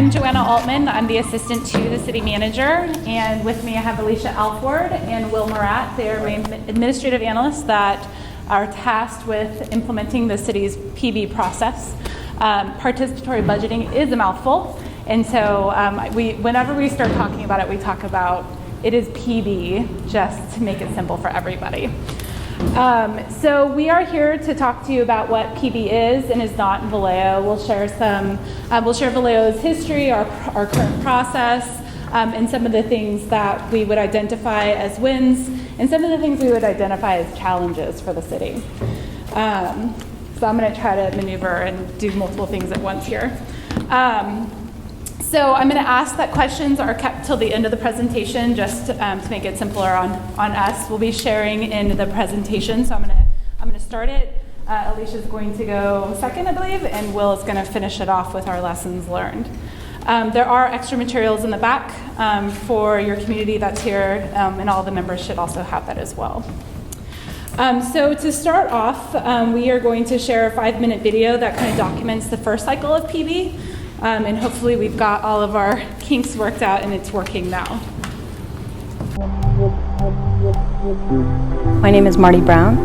I'm Joanna Altman. I'm the assistant to the city manager, and with me I have Alyssa Alford and Will Morat. They are my administrative analysts that are tasked with implementing the city's PB process. Participatory budgeting is a mouthful, and so whenever we start talking about it, we talk about it is PB, just to make it simple for everybody. So we are here to talk to you about what PB is and is not in Vallejo. We'll share Vallejo's history, our current process, and some of the things that we would identify as wins, and some of the things we would identify as challenges for the city. So I'm going to try to maneuver and do multiple things at once here. So I'm going to ask that questions are kept till the end of the presentation, just to make it simpler on us. We'll be sharing in the presentation, so I'm going to start it. Alicia's going to go second, I believe, and Will is going to finish it off with our lessons learned. There are extra materials in the back for your community that's here, and all the members should also have that as well. So to start off, we are going to share a 5-minute video that kind of documents the first cycle of PB. And hopefully we've got all of our kinks worked out and it's working now. My name is Marty Brown,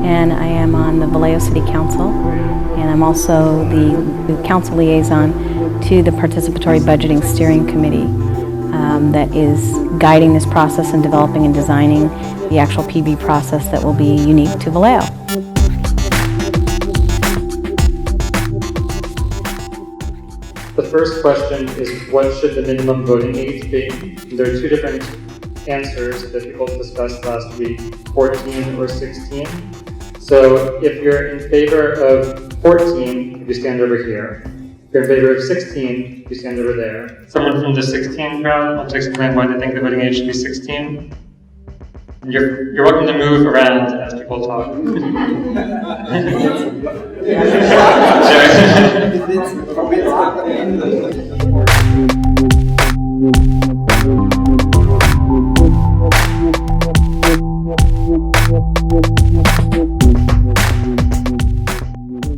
and I am on the Vallejo City Council, and I'm also the council liaison to the Participatory Budgeting Steering Committee that is guiding this process and developing and designing the actual PB process that will be unique to Vallejo. The first question is, what should the minimum voting age be? There are two different answers that people discussed last week, 14 or 16. So if you're in favor of 14, you stand over here. If you're in favor of 16, you stand over there. Someone from the 16 crowd wants to explain why they think the voting age should be 16? You're welcome to move around as people talk.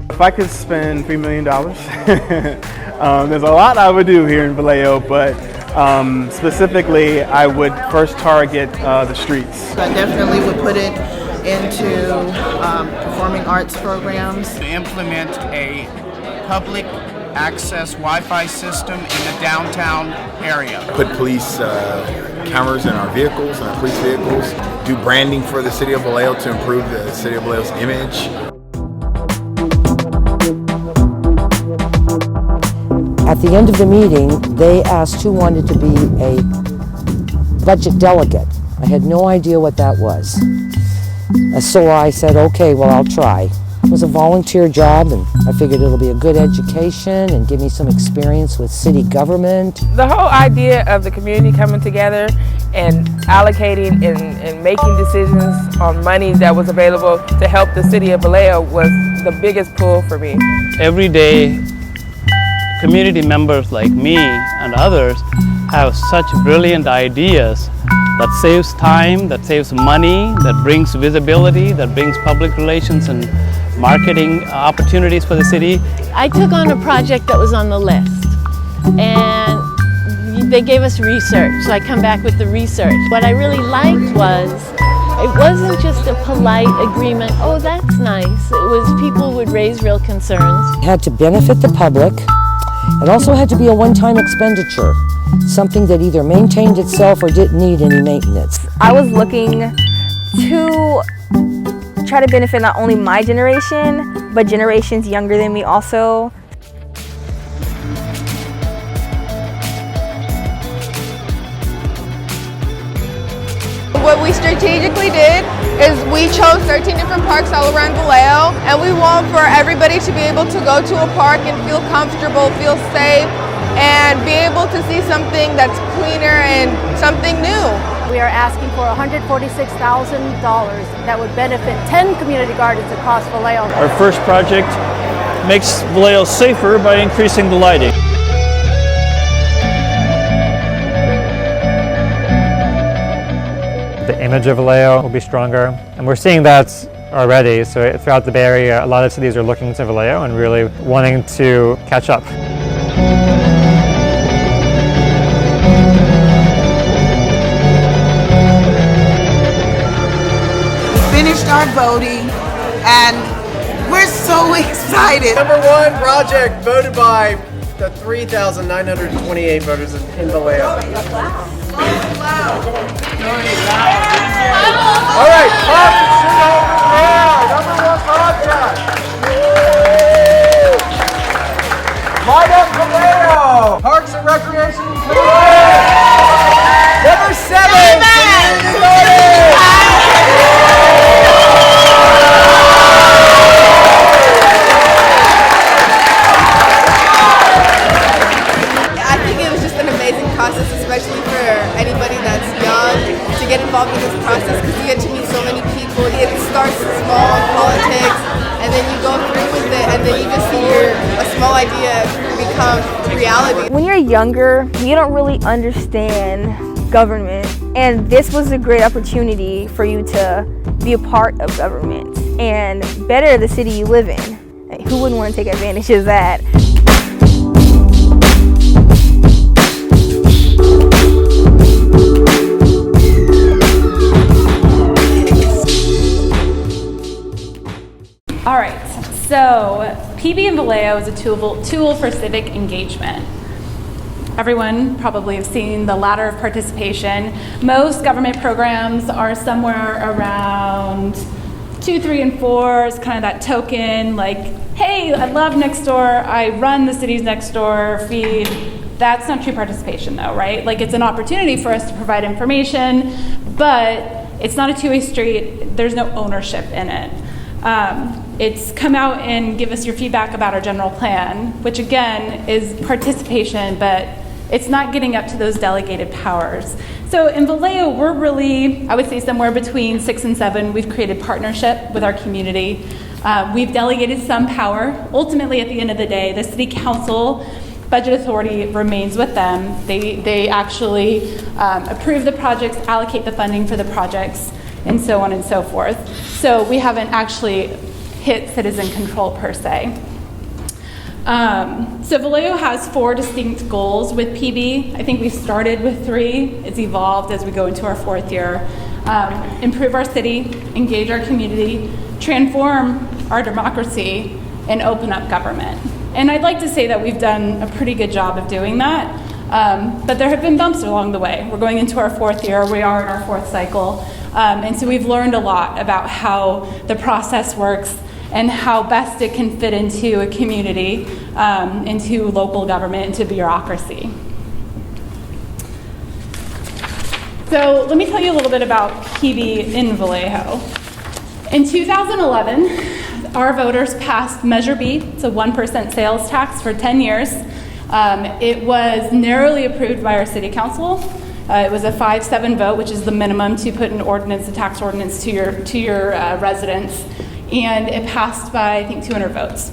If I could spend $3 million, there's a lot I would do here in Vallejo, but specifically, I would first target the streets. I definitely would put it into performing arts programs. To implement a public access Wi-Fi system in the downtown area. Put police cameras in our vehicles, in our police vehicles. Do branding for the city of Vallejo to improve the city of Vallejo's image. At the end of the meeting, they asked who wanted to be a budget delegate. I had no idea what that was. So I said, okay, well, I'll try. It was a volunteer job, and I figured it'll be a good education and give me some experience with city government. The whole idea of the community coming together and allocating and making decisions on money that was available to help the city of Vallejo was the biggest pull for me. Every day, community members like me and others have such brilliant ideas that saves time, that saves money, that brings visibility, that brings public relations and marketing opportunities for the city. I took on a project that was on the list, and they gave us research, so I come back with the research. What I really liked was it wasn't just a polite agreement, oh, that's nice. It was people would raise real concerns. It had to benefit the public. It also had to be a one-time expenditure, something that either maintained itself or didn't need any maintenance. I was looking to try to benefit not only my generation, but generations younger than me also. What we strategically did is we chose 13 different parks all around Vallejo, and we want for everybody to be able to go to a park and feel comfortable, feel safe, and be able to see something that's cleaner and something new. We are asking for $146,000 that would benefit 10 community gardens across Vallejo. Our first project makes Vallejo safer by increasing the lighting. The image of Vallejo will be stronger, and we're seeing that already. So throughout the Bay Area, a lot of cities are looking to Vallejo and really wanting to catch up. are voting, and we're so excited. Number one project voted by the 3,928 voters in Vallejo. Wow. All right, parks and shit over there. Number one project. Light up Vallejo. Parks and Recreation. Number 7. Community Garden. I think it was just an amazing process, especially for anybody that's young, to get involved in this process because you get to meet so many people. It starts small in politics, and then you go through with it, and then you just see a small idea become reality. When you're younger, you don't really understand government, and this was a great opportunity for you to be a part of government and better the city you live in. Who wouldn't want to take advantage of that? All right, so PB in Vallejo is a tool for civic engagement. Everyone probably have seen the ladder of participation. Most government programs are somewhere around 2, 3, and 4 is kind of that token, like, hey, I love Nextdoor, I run the city's Nextdoor feed. That's not true participation though, right? Like, it's an opportunity for us to provide information, but it's not a two-way street. There's no ownership in it. It's come out and give us your feedback about our general plan, which again is participation, but it's not getting up to those delegated powers. So in Vallejo, we're really, I would say somewhere between 6 and 7. We've created partnership with our community. We've delegated some power. Ultimately, at the end of the day, the city council budget authority remains with them. They actually approve the projects, allocate the funding for the projects, and so on and so forth. So we haven't actually hit citizen control per se. So Vallejo has 4 distinct goals with PB. I think we started with 3. It's evolved as we go into our 4th year. Improve our city, engage our community, transform our democracy, and open up government. And I'd like to say that we've done a pretty good job of doing that, but there have been bumps along the way. We're going into our 4th year. We are in our 4th cycle. And so we've learned a lot about how the process works and how best it can fit into a community, into local government, into bureaucracy. So let me tell you a little bit about PB in Vallejo. In 2011, our voters passed Measure B. It's a 1% sales tax for 10 years. It was narrowly approved by our city council. It was a 5-7 vote, which is the minimum to put an ordinance, a tax ordinance, to your residents. And it passed by, I think, 200 votes.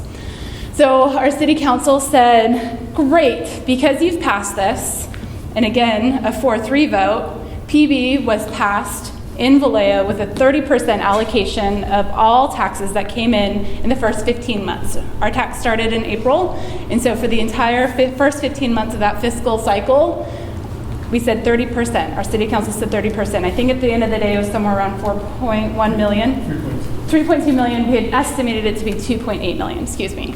So our city council said, great, because you've passed this, and again, a 4-3 vote, PB was passed in Vallejo with a 30% allocation of all taxes that came in the first 15 months. Our tax started in April, and so for the entire first 15 months of that fiscal cycle, we said 30%. Our city council said 30%. I think at the end of the day, it was somewhere around 4.1 million. 3.2 million. We had estimated it to be 2.8 million, excuse me.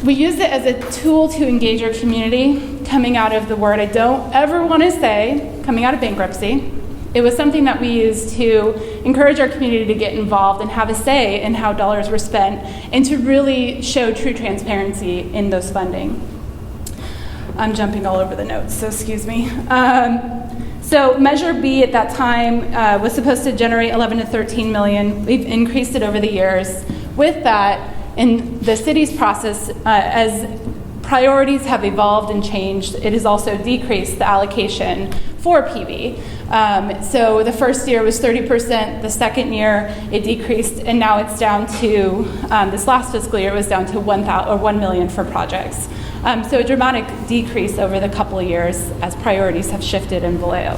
We used it as a tool to engage our community, coming out of the word I don't ever want to say, coming out of bankruptcy. It was something that we used to encourage our community to get involved and have a say in how dollars were spent and to really show true transparency in those funding. I'm jumping all over the notes, so excuse me. So Measure B at that time was supposed to generate 11 to 13 million. We've increased it over the years. With that, in the city's process, as priorities have evolved and changed, it has also decreased the allocation for PB. So the first year was 30%, the second year it decreased, and now it's down to, this last fiscal year it was down to 1 million for projects. So a dramatic decrease over the couple of years as priorities have shifted in Vallejo.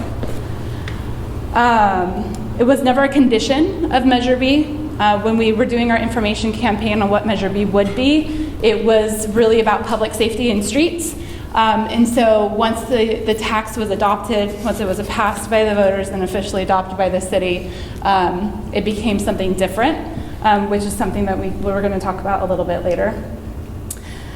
It was never a condition of Measure B. When we were doing our information campaign on what Measure B would be, it was really about public safety and streets. And so once the tax was adopted, once it was passed by the voters and officially adopted by the city, it became something different, which is something that we're going to talk about a little bit later.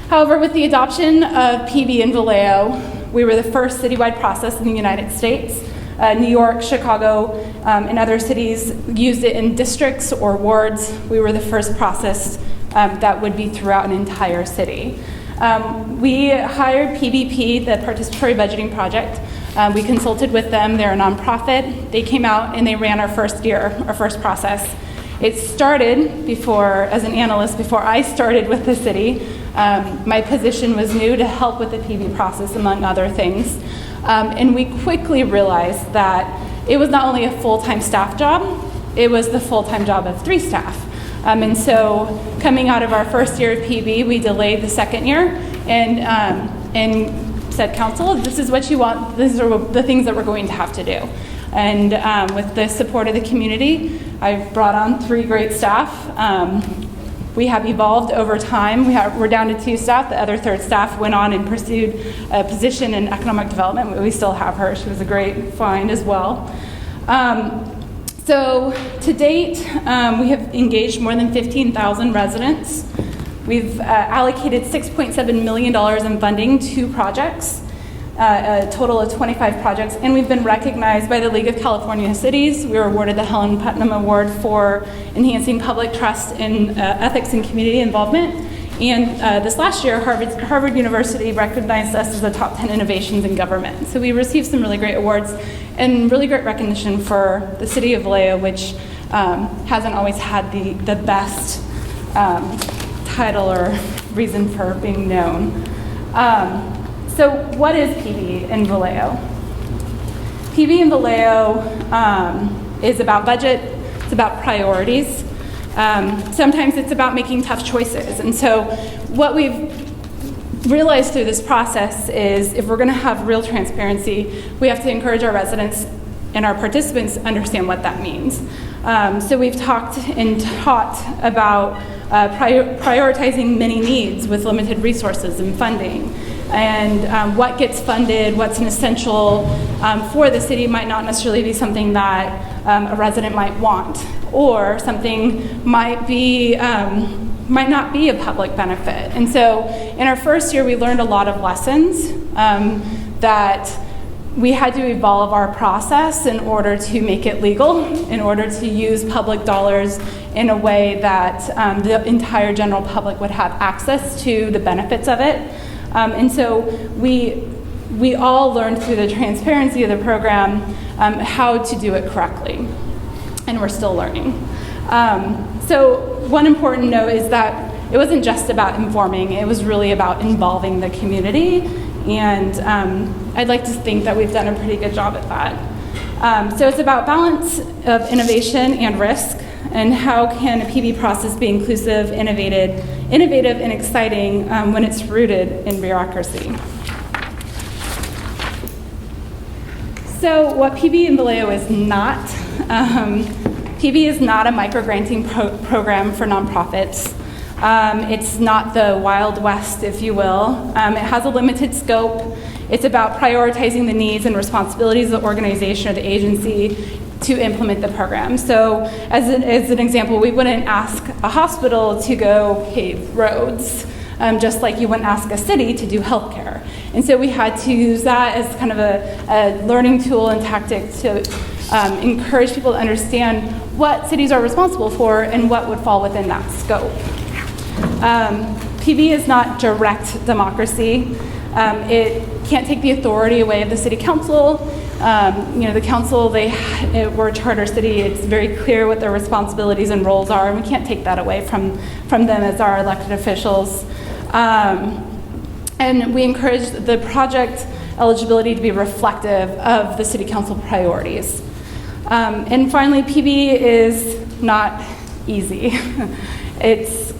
However, with the adoption of PB in Vallejo, we were the first citywide process in the United States. New York, Chicago, and other cities used it in districts or wards. We were the first process that would be throughout an entire city. We hired PBP, the Participatory Budgeting Project. We consulted with them. They're a nonprofit. They came out and they ran our first process. It started as an analyst, before I started with the city. My position was new to help with the PB process, among other things. And we quickly realized that it was not only a full-time staff job, it was the full-time job of 3 staff. And so coming out of our first year of PB, we delayed the second year and said, council, this is what you want, these are the things that we're going to have to do. And with the support of the community, I've brought on 3 great staff. We have evolved over time. We're down to 2 staff. The other 3rd staff went on and pursued a position in economic development. We still have her. She was a great find as well. So to date, we have engaged more than 15,000 residents. We've allocated $6.7 million in funding to projects, a total of 25 projects, and we've been recognized by the League of California Cities. We were awarded the Helen Putnam Award for enhancing public trust in ethics and community involvement. And this last year, Harvard University recognized us as the top 10 innovations in government. So we received some really great awards and really great recognition for the city of Vallejo, which hasn't always had the best title or reason for being known. So what is PB in Vallejo? PB in Vallejo is about budget, it's about priorities. Sometimes it's about making tough choices. And so what we've realized through this process is if we're going to have real transparency, we have to encourage our residents and our participants to understand what that means. So we've talked and taught about prioritizing many needs with limited resources and funding. And what gets funded, what's an essential for the city might not necessarily be something that a resident might want, or something might not be a public benefit. And so in our first year, we learned a lot of lessons that we had to evolve our process in order to make it legal, in order to use public dollars in a way that the entire general public would have access to the benefits of it. And so we all learned through the transparency of the program how to do it correctly, and we're still learning. So one important note is that it wasn't just about informing, it was really about involving the community, and I'd like to think that we've done a pretty good job at that. So it's about balance of innovation and risk, and how can a PB process be inclusive, innovative, and exciting when it's rooted in bureaucracy. So what PB in Vallejo is not, PB is not a micro-granting program for nonprofits. It's not the Wild West, if you will. It has a limited scope. It's about prioritizing the needs and responsibilities of the organization or the agency to implement the program. So as an example, we wouldn't ask a hospital to go pave roads, just like you wouldn't ask a city to do healthcare. And so we had to use that as kind of a learning tool and tactic to encourage people to understand what cities are responsible for and what would fall within that scope. PB is not direct democracy. It can't take the authority away of the city council. The council, we're a charter city. It's very clear what their responsibilities and roles are, and we can't take that away from them as our elected officials. And we encourage the project eligibility to be reflective of the city council priorities. And finally, PB is not easy. It's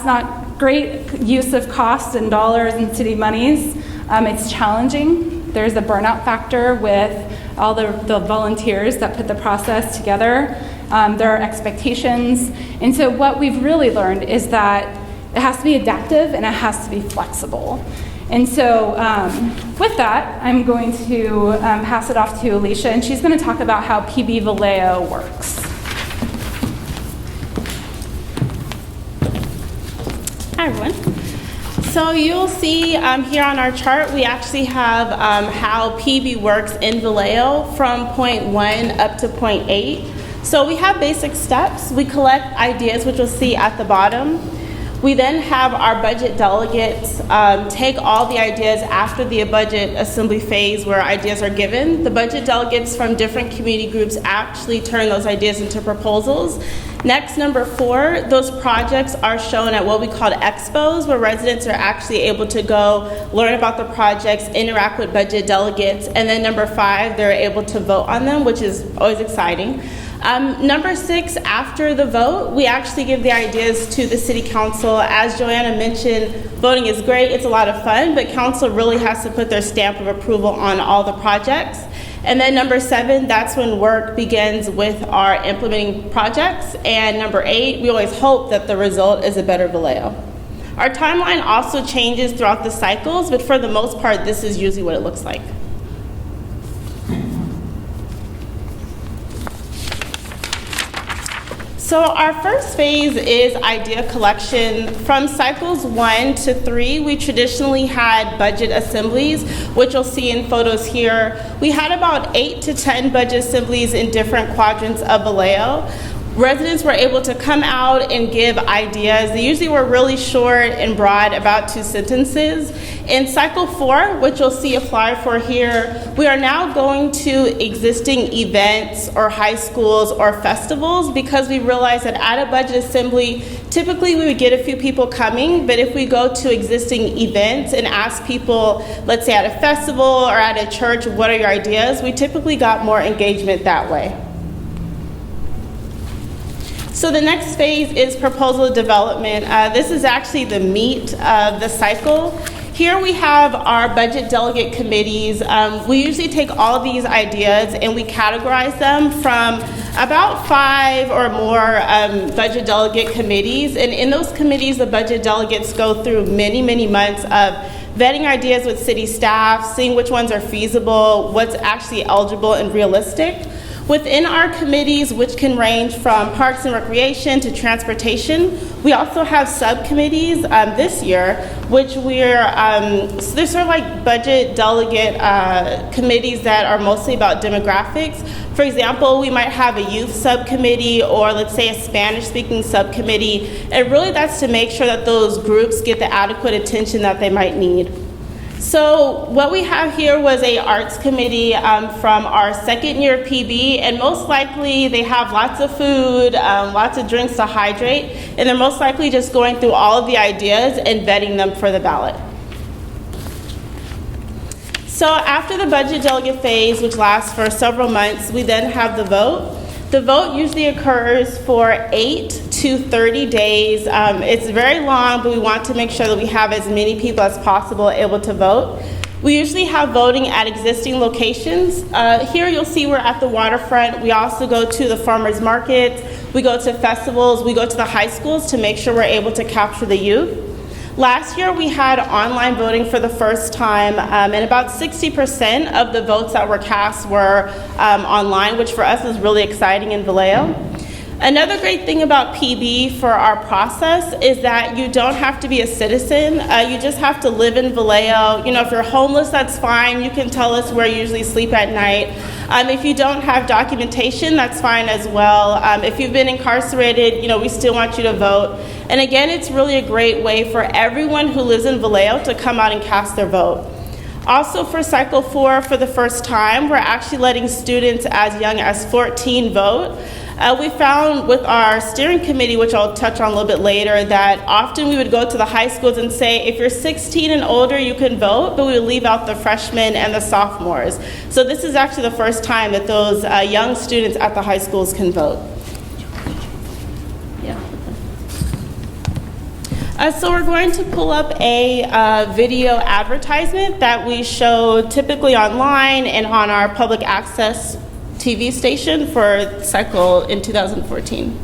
not great use of costs and dollars and city monies. It's challenging. There's a burnout factor with all the volunteers that put the process together. There are expectations. And so what we've really learned is that it has to be adaptive and it has to be flexible. And so with that, I'm going to pass it off to Alicia, and she's going to talk about how PB Vallejo works. Hi, everyone. So you'll see here on our chart, we actually have how PB works in Vallejo from point 1 up to point 8. So we have basic steps. We collect ideas, which you'll see at the bottom. We then have our budget delegates take all the ideas after the budget assembly phase where ideas are given. The budget delegates from different community groups actually turn those ideas into proposals. Next, number 4, those projects are shown at what we call expos, where residents are actually able to go learn about the projects, interact with budget delegates, and then number 5, they're able to vote on them, which is always exciting. Number 6, after the vote, we actually give the ideas to the City Council. As Joanna mentioned, voting is great, it's a lot of fun, but Council really has to put their stamp of approval on all the projects. And then number 7, that's when work begins with our implementing projects. And number 8, we always hope that the result is a better Vallejo. Our timeline also changes throughout the cycles, but for the most part, this is usually what it looks like. So our first phase is idea collection. From cycles 1 to 3, we traditionally had budget assemblies, which you'll see in photos here. We had about 8 to 10 budget assemblies in different quadrants of Vallejo. Residents were able to come out and give ideas. They usually were really short and broad, about 2 sentences. In cycle 4, which you'll see a flyer for here, we are now going to existing events or high schools or festivals because we realized that at a budget assembly, typically we would get a few people coming, but if we go to existing events and ask people, let's say at a festival or at a church, what are your ideas, we typically got more engagement that way. So the next phase is proposal development. This is actually the meat of the cycle. Here we have our budget delegate committees. We usually take all of these ideas and we categorize them from about 5 or more budget delegate committees. And in those committees, the budget delegates go through many, many months of vetting ideas with city staff, seeing which ones are feasible, what's actually eligible and realistic. Within our committees, which can range from parks and recreation to transportation, we also have subcommittees this year, which so they're sort of like budget delegate committees that are mostly about demographics. For example, we might have a youth subcommittee or let's say a Spanish-speaking subcommittee, and really that's to make sure that those groups get the adequate attention that they might need. So what we have here was a arts committee from our second year PB, and most likely they have lots of food, lots of drinks to hydrate, and they're most likely just going through all of the ideas and vetting them for the ballot. So after the budget delegate phase, which lasts for several months, we then have the vote. The vote usually occurs for 8 to 30 days. It's very long, but we want to make sure that we have as many people as possible able to vote. We usually have voting at existing locations. Here you'll see we're at the waterfront. We also go to the farmers markets. We go to festivals. We go to the high schools to make sure we're able to capture the youth. Last year we had online voting for the first time, and about 60% of the votes that were cast were online, which for us is really exciting in Vallejo. Another great thing about PB for our process is that you don't have to be a citizen. You just have to live in Vallejo. You know, if you're homeless, that's fine. You can tell us where you usually sleep at night. If you don't have documentation, that's fine as well. If you've been incarcerated, you know, we still want you to vote. And again, it's really a great way for everyone who lives in Vallejo to come out and cast their vote. Also for cycle 4, for the first time, we're actually letting students as young as 14 vote. We found with our steering committee, which I'll touch on a little bit later, that often we would go to the high schools and say, if you're 16 and older, you can vote, but we would leave out the freshmen and the sophomores. So this is actually the first time that those young students at the high schools can vote. So we're going to pull up a video advertisement that we show typically online and on our public access TV station for cycle in 2014.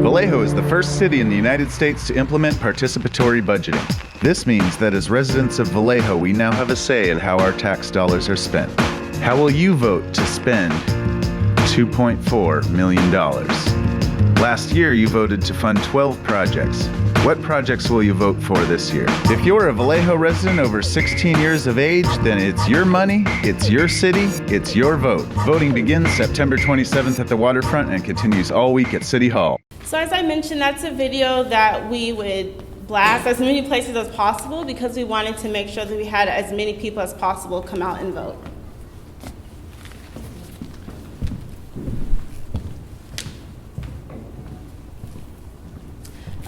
Vallejo is the first city in the United States to implement participatory budgeting. This means that as residents of Vallejo, we now have a say in how our tax dollars are spent. How will you vote to spend $2.4 million? Last year, you voted to fund 12 projects. What projects will you vote for this year? If you're a Vallejo resident over 16 years of age, then it's your money, it's your city, it's your vote. Voting begins September 27th at the waterfront and continues all week at City Hall. So as I mentioned, that's a video that we would blast as many places as possible because we wanted to make sure that we had as many people as possible come out and vote.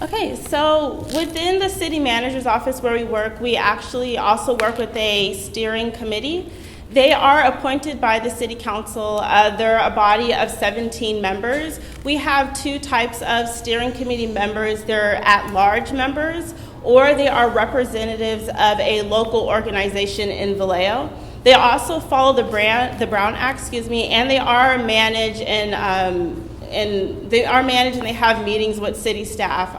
Okay, so within the city manager's office where we work, we actually also work with a steering committee. They are appointed by the city council. They're a body of 17 members. We have two types of steering committee members. They're at-large members, or they are representatives of a local organization in Vallejo. They also follow the Brown Act, and they are managed and they have meetings with city staff.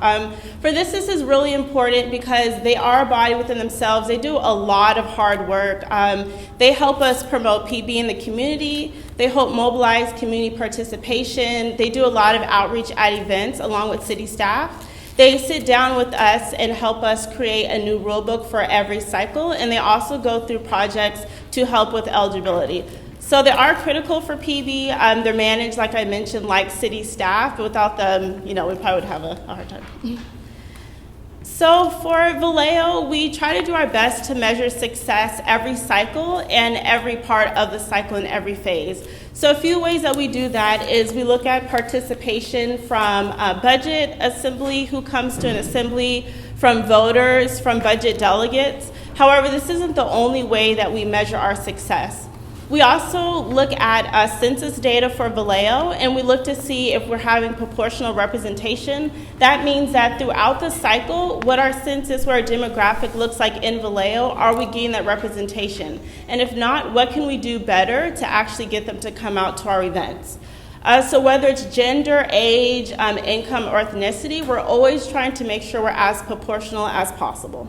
For this is really important because they are a body within themselves. They do a lot of hard work. They help us promote PB in the community. They help mobilize community participation. They do a lot of outreach at events along with city staff. They sit down with us and help us create a new rule book for every cycle, and they also go through projects to help with eligibility. So they are critical for PB. They're managed, like I mentioned, like city staff. But without them, we probably would have a hard time. So for Vallejo, we try to do our best to measure success every cycle and every part of the cycle in every phase. So a few ways that we do that is we look at participation from budget assembly, who comes to an assembly, from voters, from budget delegates. However, this isn't the only way that we measure our success. We also look at census data for Vallejo, and we look to see if we're having proportional representation. That means that throughout the cycle, what our census, what our demographic looks like in Vallejo, are we getting that representation? And if not, what can we do better to actually get them to come out to our events? So whether it's gender, age, income, or ethnicity, we're always trying to make sure we're as proportional as possible.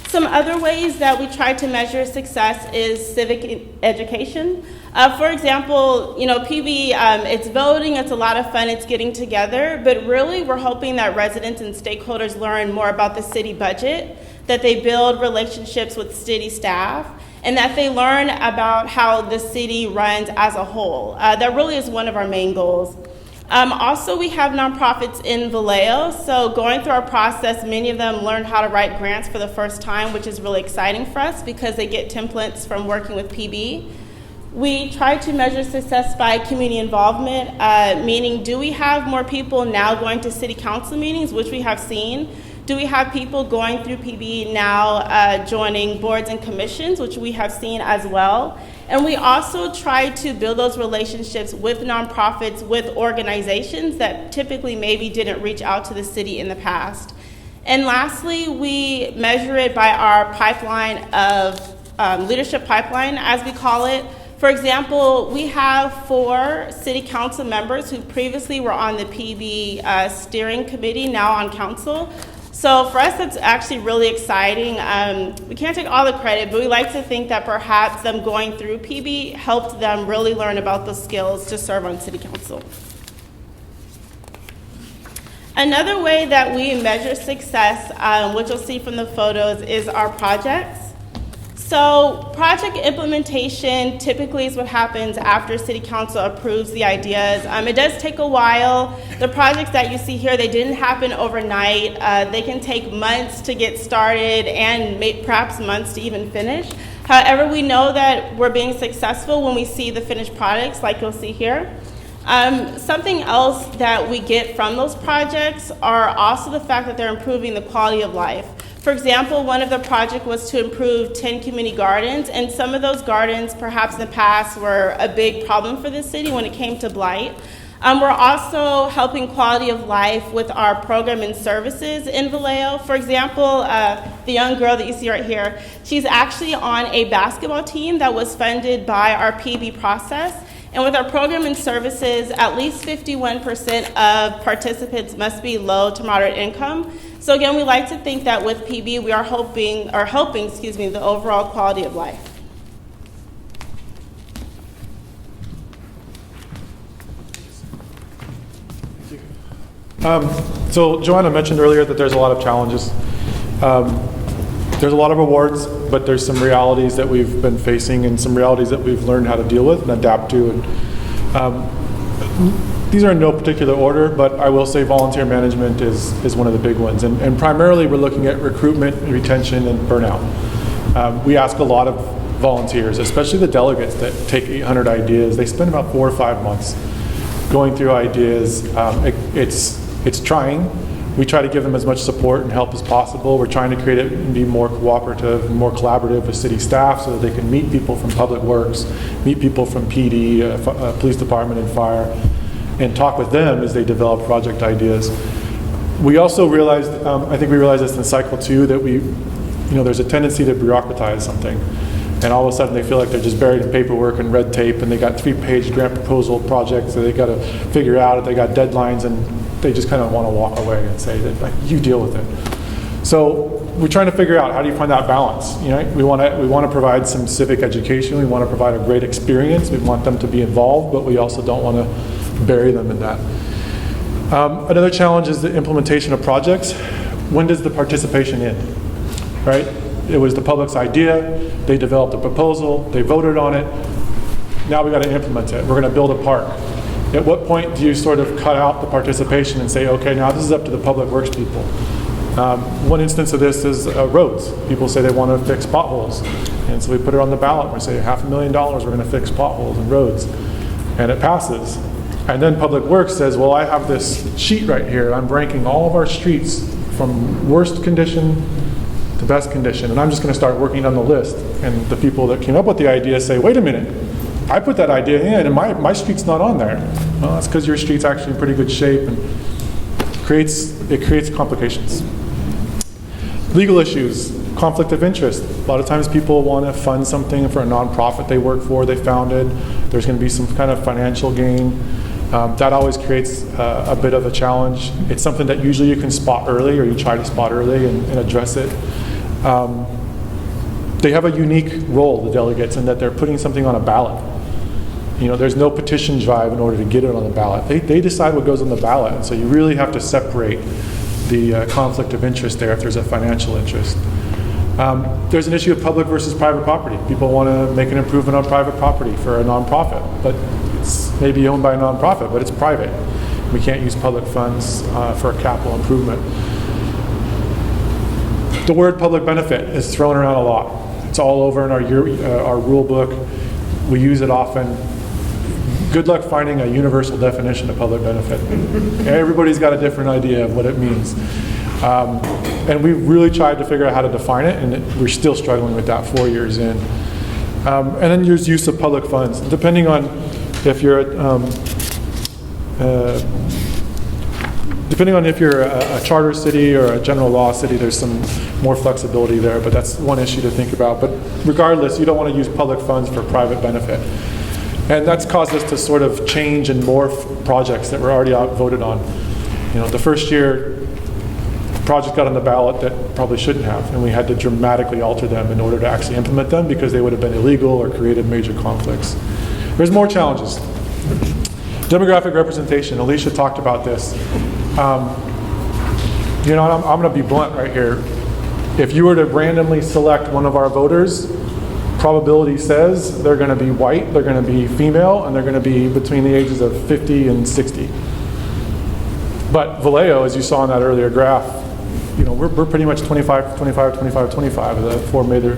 Some other ways that we try to measure success is civic education. For example, PB, it's voting, it's a lot of fun, it's getting together, but really we're hoping that residents and stakeholders learn more about the city budget, that they build relationships with city staff, and that they learn about how the city runs as a whole. That really is one of our main goals. Also, we have nonprofits in Vallejo, so going through our process, many of them learn how to write grants for the first time, which is really exciting for us because they get templates from working with PB. We try to measure success by community involvement, meaning do we have more people now going to city council meetings, which we have seen? Do we have people going through PB now joining boards and commissions, which we have seen as well? And we also try to build those relationships with nonprofits, with organizations that typically maybe didn't reach out to the city in the past. And lastly, we measure it by our pipeline of leadership pipeline, as we call it. For example, we have 4 city council members who previously were on the PB steering committee, now on council. So for us, it's actually really exciting. We can't take all the credit, but we like to think that perhaps them going through PB helped them really learn about the skills to serve on city council. Another way that we measure success, which you'll see from the photos, is our projects. So project implementation typically is what happens after City Council approves the ideas. It does take a while. The projects that you see here, they didn't happen overnight. They can take months to get started and perhaps months to even finish. However, we know that we're being successful when we see the finished products like you'll see here. Something else that we get from those projects are also the fact that they're improving the quality of life. For example, one of the projects was to improve 10 community gardens, and some of those gardens perhaps in the past were a big problem for the city when it came to blight. We're also helping quality of life with our program and services in Vallejo. For example, the young girl that you see right here, she's actually on a basketball team that was funded by our PB process. And with our program and services, at least 51% of participants must be low to moderate income. So again, we like to think that with PB, we are helping the overall quality of life. So Joanna mentioned earlier that there's a lot of challenges. There's a lot of awards, but there's some realities that we've been facing and some realities that we've learned how to deal with and adapt to. And these are in no particular order, but I will say volunteer management is one of the big ones. And primarily we're looking at recruitment, retention, and burnout. We ask a lot of volunteers, especially the delegates that take 800 ideas. They spend about 4 or 5 months going through ideas. It's trying. We try to give them as much support and help as possible. We're trying to create it and be more cooperative and more collaborative with city staff so that they can meet people from Public Works, meet people from PD, Police Department and Fire, and talk with them as they develop project ideas. We also realized, I think we realized this in cycle 2, that there's a tendency to bureaucratize something. And all of a sudden they feel like they're just buried in paperwork and red tape, and they got 3-page grant proposal projects that they got to figure out, they got deadlines, and they just kind of want to walk away and say that, like, you deal with it. So we're trying to figure out, how do you find that balance? We want to provide some civic education. We want to provide a great experience. We want them to be involved, but we also don't want to bury them in that. Another challenge is the implementation of projects. When does the participation end? Right? It was the public's idea. They developed a proposal. They voted on it. Now we got to implement it. We're going to build a park. At what point do you sort of cut out the participation and say, okay, now this is up to the Public Works people? One instance of this is roads. People say they want to fix potholes. And so we put it on the ballot. We say $500,000 we're going to fix potholes and roads. And it passes. And then Public Works says, well, I have this sheet right here. I'm ranking all of our streets from worst condition to best condition. And I'm just going to start working on the list. And the people that came up with the idea say, wait a minute. I put that idea in and my street's not on there. Well, that's because your street's actually in pretty good shape, and it creates complications. Legal issues, conflict of interest. A lot of times people want to fund something for a nonprofit they work for, they founded. There's going to be some kind of financial gain. That always creates a bit of a challenge. It's something that usually you can spot early, or you try to spot early and address it. They have a unique role, the delegates, in that they're putting something on a ballot. There's no petition drive in order to get it on the ballot. They decide what goes on the ballot, and so you really have to separate the conflict of interest there if there's a financial interest. There's an issue of public versus private property. People want to make an improvement on private property for a nonprofit, but it's maybe owned by a nonprofit, but it's private. We can't use public funds for a capital improvement. The word public benefit is thrown around a lot. It's all over in our rule book. We use it often. Good luck finding a universal definition of public benefit. Everybody's got a different idea of what it means. And we've really tried to figure out how to define it, and we're still struggling with that 4 years in. And then there's use of public funds. Depending on if you're a charter city or a general law city, there's some more flexibility there, but that's one issue to think about. But regardless, you don't want to use public funds for private benefit. And that's caused us to sort of change and morph projects that were already voted on. The first year, the project got on the ballot that probably shouldn't have, and we had to dramatically alter them in order to actually implement them because they would have been illegal or created major conflicts. There's more challenges. Demographic representation, Alicia talked about this. I'm going to be blunt right here. If you were to randomly select one of our voters, probability says they're going to be white, they're going to be female, and they're going to be between the ages of 50 and 60. But Vallejo, as you saw in that earlier graph, we're pretty much 25, 25, 25, 25 of the 4 major,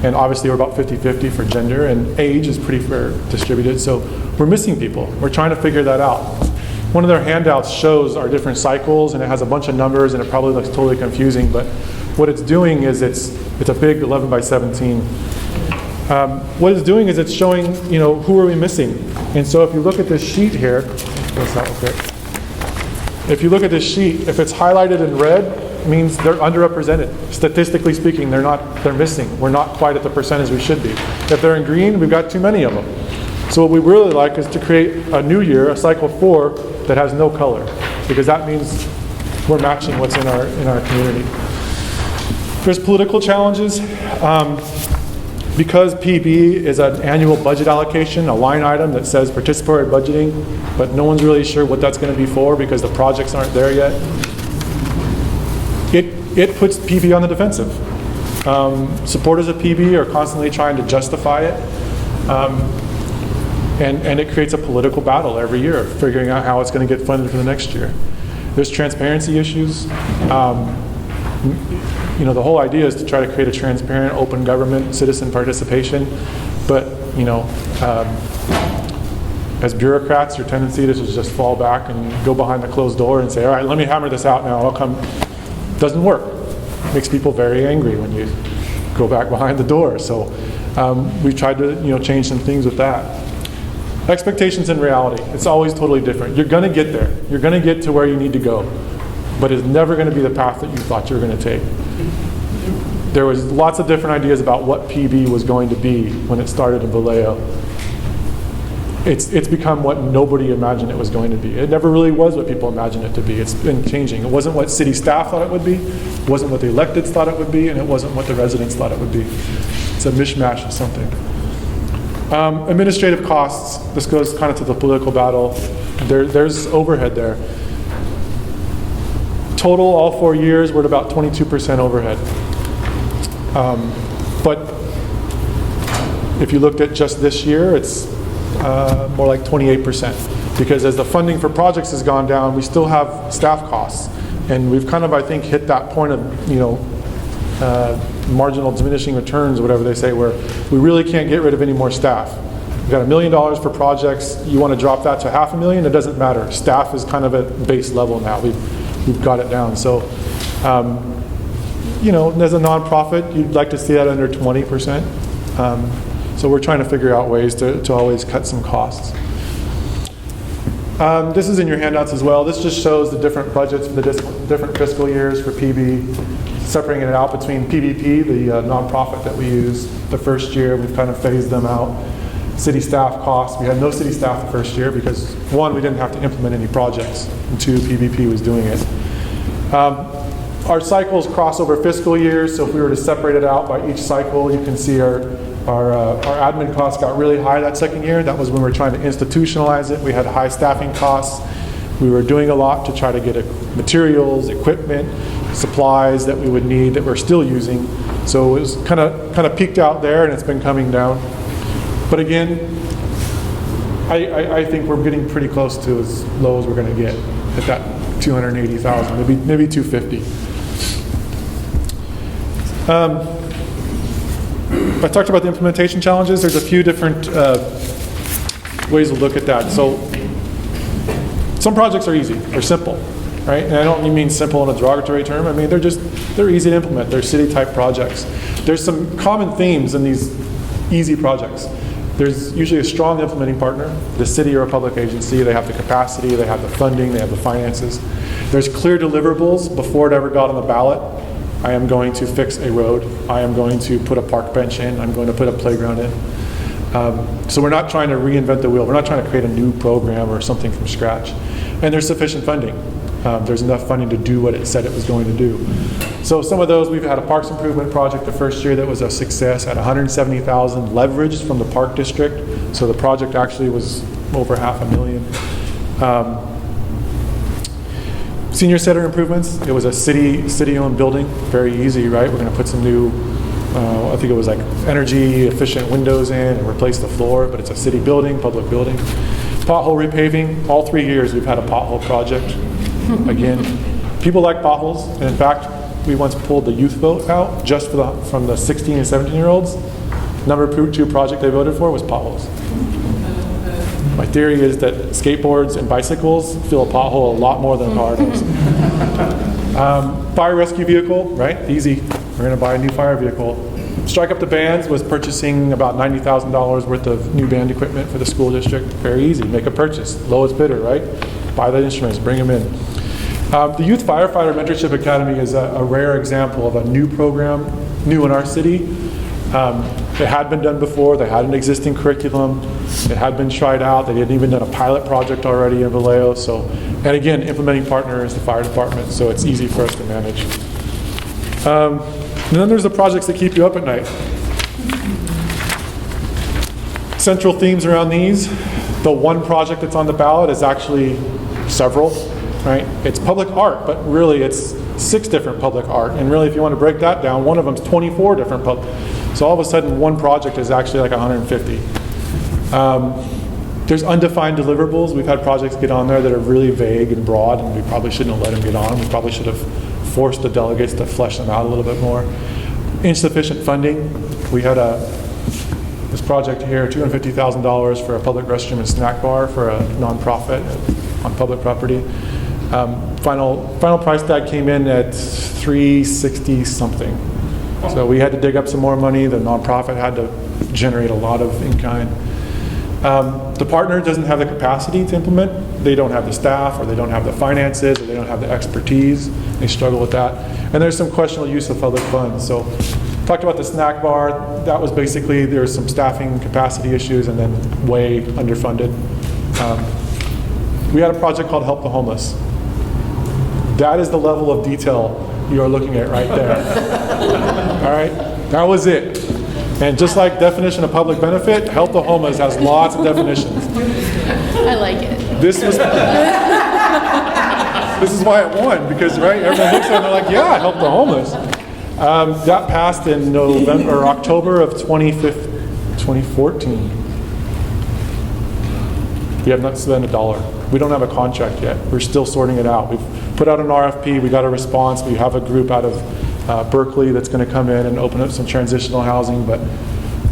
and obviously we're about 50-50 for gender, and age is pretty fair distributed, so we're missing people. We're trying to figure that out. One of their handouts shows our different cycles, and it has a bunch of numbers, and it probably looks totally confusing, but what it's doing is it's a big 11 by 17. What it's doing is it's showing, who are we missing? And so if you look at this sheet here, that's not okay. If you look at this sheet, if it's highlighted in red, it means they're underrepresented. Statistically speaking, they're missing. We're not quite at the percentage we should be. If they're in green, we've got too many of them. So what we really like is to create a new year, a cycle 4, that has no color, because that means we're matching what's in our community. There's political challenges. Because PB is an annual budget allocation, a line item that says participatory budgeting, but no one's really sure what that's going to be for because the projects aren't there yet. It puts PB on the defensive. Supporters of PB are constantly trying to justify it, and it creates a political battle every year, figuring out how it's going to get funded for the next year. There's transparency issues. You know, the whole idea is to try to create a transparent, open government, citizen participation. But, you know, as bureaucrats, your tendency is to just fall back and go behind the closed door and say, all right, let me hammer this out now. I'll come. Doesn't work. Makes people very angry when you go back behind the door. So we've tried to, you know, change some things with that. Expectations and reality. It's always totally different. You're going to get there. You're going to get to where you need to go. But it's never going to be the path that you thought you were going to take. There was lots of different ideas about what PB was going to be when it started in Vallejo. It's become what nobody imagined it was going to be. It never really was what people imagined it to be. It's been changing. It wasn't what city staff thought it would be, it wasn't what the electeds thought it would be, and it wasn't what the residents thought it would be. It's a mishmash of something. Administrative costs. This goes kind of to the political battle. There's overhead there. Total, all 4 years, we're at about 22% overhead. But if you looked at just this year, it's more like 28%. Because as the funding for projects has gone down, we still have staff costs. And we've kind of, I think, hit that point of, you know, marginal diminishing returns, whatever they say, where we really can't get rid of any more staff. We've got $1 million for projects. You want to drop that to $500,000? It doesn't matter. Staff is kind of at base level now. We've got it down. So, you know, as a nonprofit, you'd like to see that under 20%. So we're trying to figure out ways to always cut some costs. This is in your handouts as well. This just shows the different budgets for the different fiscal years for PB, separating it out between PBP, the nonprofit that we use. The first year, we've kind of phased them out. City staff costs. We had no city staff the first year because, one, we didn't have to implement any projects, and two, PBP was doing it. Our cycles cross over fiscal years, so if we were to separate it out by each cycle, you can see our admin costs got really high that second year. That was when we were trying to institutionalize it. We had high staffing costs. We were doing a lot to try to get materials, equipment, supplies that we would need that we're still using. So it was kind of peaked out there, and it's been coming down. But again, I think we're getting pretty close to as low as we're going to get at that 280,000, maybe 250. I talked about the implementation challenges. There's a few different ways to look at that. So some projects are easy, they're simple, right? And I don't mean simple in a derogatory term. I mean they're easy to implement. They're city type projects. There's some common themes in these easy projects. There's usually a strong implementing partner, the city or a public agency. They have the capacity, they have the funding, they have the finances. There's clear deliverables before it ever got on the ballot. I am going to fix a road. I am going to put a park bench in. I'm going to put a playground in. So we're not trying to reinvent the wheel. We're not trying to create a new program or something from scratch. And there's sufficient funding. There's enough funding to do what it said it was going to do. So some of those, we've had a parks improvement project the first year that was a success at $170,000 leveraged from the park district. So the project actually was over $500,000. Senior center improvements, it was a city-owned building, very easy, right? We're going to put some new, I think it was like energy efficient windows in and replace the floor, but it's a city building, public building. Pothole repaving, all 3 years we've had a pothole project. Again, people like potholes, and in fact, we once pulled the youth vote out just from the 16 and 17-year-olds. Number 2 project they voted for was potholes. My theory is that skateboards and bicycles fill a pothole a lot more than a car does. Fire rescue vehicle, right? Easy. We're going to buy a new fire vehicle. Strike Up the Bands was purchasing about $90,000 worth of new band equipment for the school district. Very easy. Make a purchase. Lowest bidder, right? Buy the instruments. Bring them in. The Youth Firefighter Mentorship Academy is a rare example of a new program, new in our city. It had been done before. They had an existing curriculum. It had been tried out. They had even done a pilot project already in Vallejo. So, and again, implementing partner is the fire department, so it's easy for us to manage. And then there's the projects that keep you up at night. Central themes around these. The one project that's on the ballot is actually several, right? It's public art, but really it's 6 different public art. And really, if you want to break that down, one of them's 24 different public. So all of a sudden, one project is actually like 150. There's undefined deliverables. We've had projects get on there that are really vague and broad, and we probably shouldn't have let them get on. We probably should have forced the delegates to flesh them out a little bit more. Insufficient funding. We had this project here, $250,000 for a public restroom and snack bar for a nonprofit on public property. Final price tag came in at $360 something. So we had to dig up some more money. The nonprofit had to generate a lot of in-kind. The partner doesn't have the capacity to implement. They don't have the staff, or they don't have the finances, or they don't have the expertise. They struggle with that. And there's some questionable use of public funds. So talked about the snack bar. That was basically, there's some staffing capacity issues and then way underfunded. We had a project called Help the Homeless. That is the level of detail you are looking at right there. All right, that was it. And just like definition of public benefit, Help the Homeless has lots of definitions. I like it. This is why it won, because right, everyone looks at it and they're like, yeah, Help the Homeless. That passed in November or October of 2014. We have not spent $1. We don't have a contract yet. We're still sorting it out. We've put out an RFP. We got a response. We have a group out of Berkeley that's going to come in and open up some transitional housing, but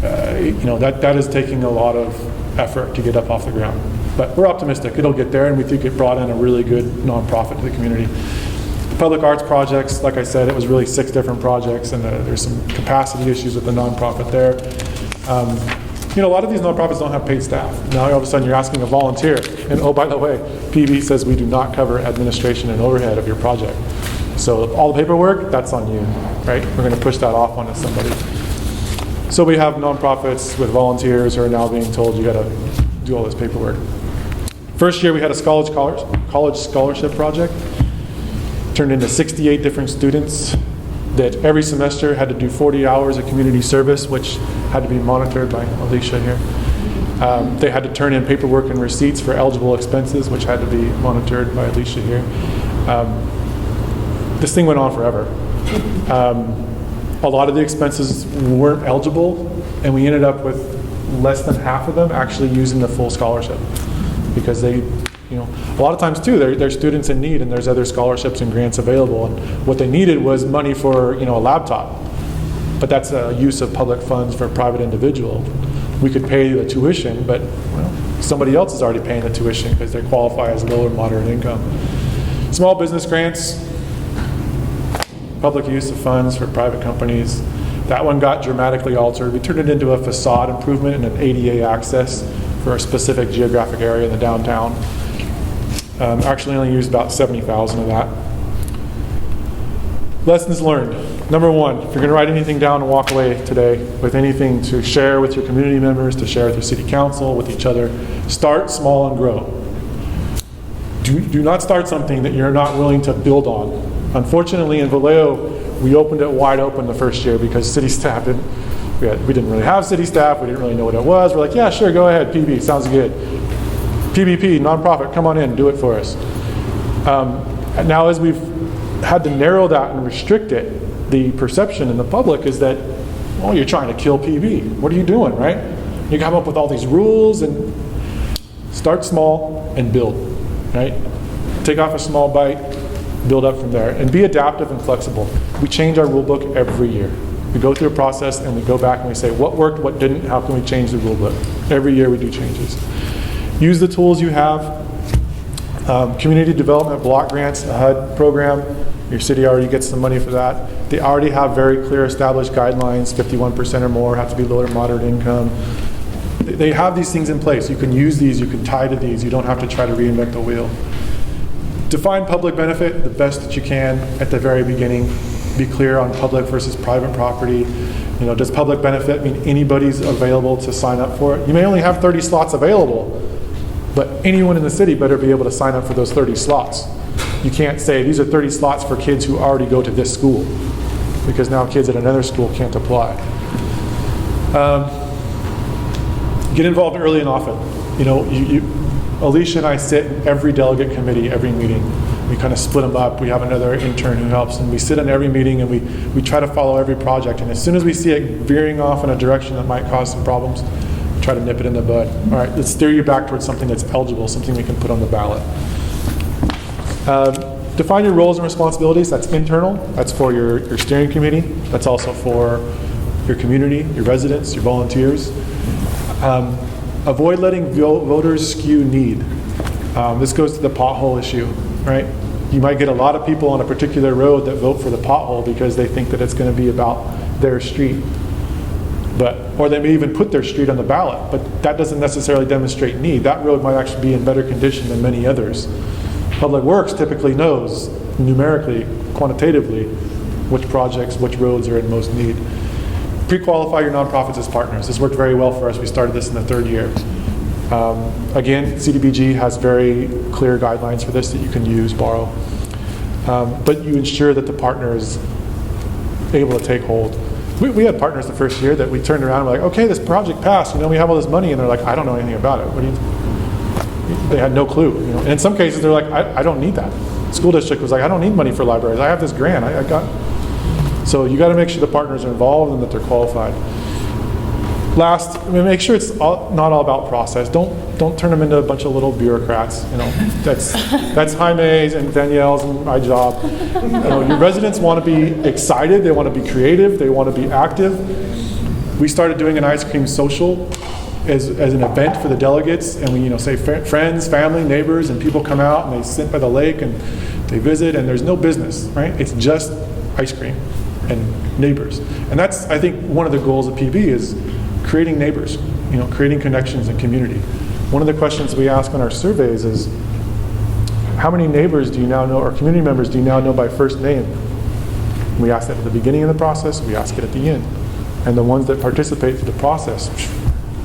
that is taking a lot of effort to get up off the ground. But we're optimistic it'll get there, and we think it brought in a really good nonprofit to the community. The public arts projects, like I said, it was really 6 different projects, and there's some capacity issues with the nonprofit there. A lot of these nonprofits don't have paid staff. Now all of a sudden you're asking a volunteer, and oh, by the way, PB says we do not cover administration and overhead of your project. So all the paperwork, that's on you, right? We're going to push that off onto somebody. So we have nonprofits with volunteers who are now being told you got to do all this paperwork. First year we had a college scholarship project. Turned into 68 different students that every semester had to do 40 hours of community service, which had to be monitored by Alicia here. They had to turn in paperwork and receipts for eligible expenses, which had to be monitored by Alicia here. This thing went on forever. A lot of the expenses weren't eligible, and we ended up with less than half of them actually using the full scholarship, because they, a lot of times too, they're students in need, and there's other scholarships and grants available, and what they needed was money for, a laptop. But that's a use of public funds for a private individual. We could pay the tuition, but somebody else is already paying the tuition because they qualify as low or moderate income. Small business grants, public use of funds for private companies. That one got dramatically altered. We turned it into a facade improvement and an ADA access for a specific geographic area in the downtown. Actually only used about 70,000 of that. Lessons learned. Number 1, if you're going to write anything down and walk away today with anything to share with your community members, to share with your city council, with each other, start small and grow. Do not start something that you're not willing to build on. Unfortunately, in Vallejo, we opened it wide open the first year because city staff didn't really have city staff. We didn't really know what it was. We're like, yeah, sure, go ahead, PB, sounds good. PBP, nonprofit, come on in, do it for us. And now as we've had to narrow that and restrict it, the perception in the public is that, well, you're trying to kill PB. What are you doing, right? You come up with all these rules, and start small and build, right? Take off a small bite, build up from there, and be adaptive and flexible. We change our rule book every year. We go through a process and we go back and we say, what worked, what didn't, how can we change the rule book? Every year we do changes. Use the tools you have. Community development block grants, a HUD program. Your city already gets some money for that. They already have very clear established guidelines, 51% or more, have to be low or moderate income. They have these things in place. You can use these, you can tie to these. You don't have to try to reinvent the wheel. Define public benefit the best that you can at the very beginning. Be clear on public versus private property. You know, does public benefit mean anybody's available to sign up for it? You may only have 30 slots available, but anyone in the city better be able to sign up for those 30 slots. You can't say these are 30 slots for kids who already go to this school, because now kids at another school can't apply. Get involved early and often. You know, Alicia and I sit in every delegate committee, every meeting. We kind of split them up. We have another intern who helps, and we sit in every meeting and we try to follow every project. And as soon as we see it veering off in a direction that might cause some problems, we try to nip it in the bud. All right, let's steer you back towards something that's eligible, something we can put on the ballot. Define your roles and responsibilities. That's internal. That's for your steering committee. That's also for your community, your residents, your volunteers. Avoid letting voters skew need. This goes to the pothole issue, right? You might get a lot of people on a particular road that vote for the pothole because they think that it's going to be about their street. Or they may even put their street on the ballot, but that doesn't necessarily demonstrate need. That road might actually be in better condition than many others. Public Works typically knows numerically, quantitatively, which projects, which roads are in most need. Pre-qualify your nonprofits as partners. This worked very well for us. We started this in the 3rd year. Again, CDBG has very clear guidelines for this that you can use, borrow. But you ensure that the partner is able to take hold. We had partners the first year that we turned around and were like, okay, this project passed, you know, we have all this money, and they're like, I don't know anything about it. What do you? They had no clue. You know? And in some cases, they're like, I don't need that. The school district was like, I don't need money for libraries. I have this grant. I got. So you got to make sure the partners are involved and that they're qualified. Last, make sure it's not all about process. Don't turn them into a bunch of little bureaucrats. You know, that's Jaime's and Danielle's and my job. You know, your residents want to be excited. They want to be creative. They want to be active. We started doing an ice cream social as an event for the delegates, and we say friends, family, neighbors, and people come out and they sit by the lake and they visit, and there's no business, right? It's just ice cream and neighbors. And that's, I think, one of the goals of PB is creating neighbors, creating connections and community. One of the questions we ask on our surveys is, how many neighbors do you now know, or community members do you now know by first name? We ask that at the beginning of the process, we ask it at the end. And the ones that participate through the process,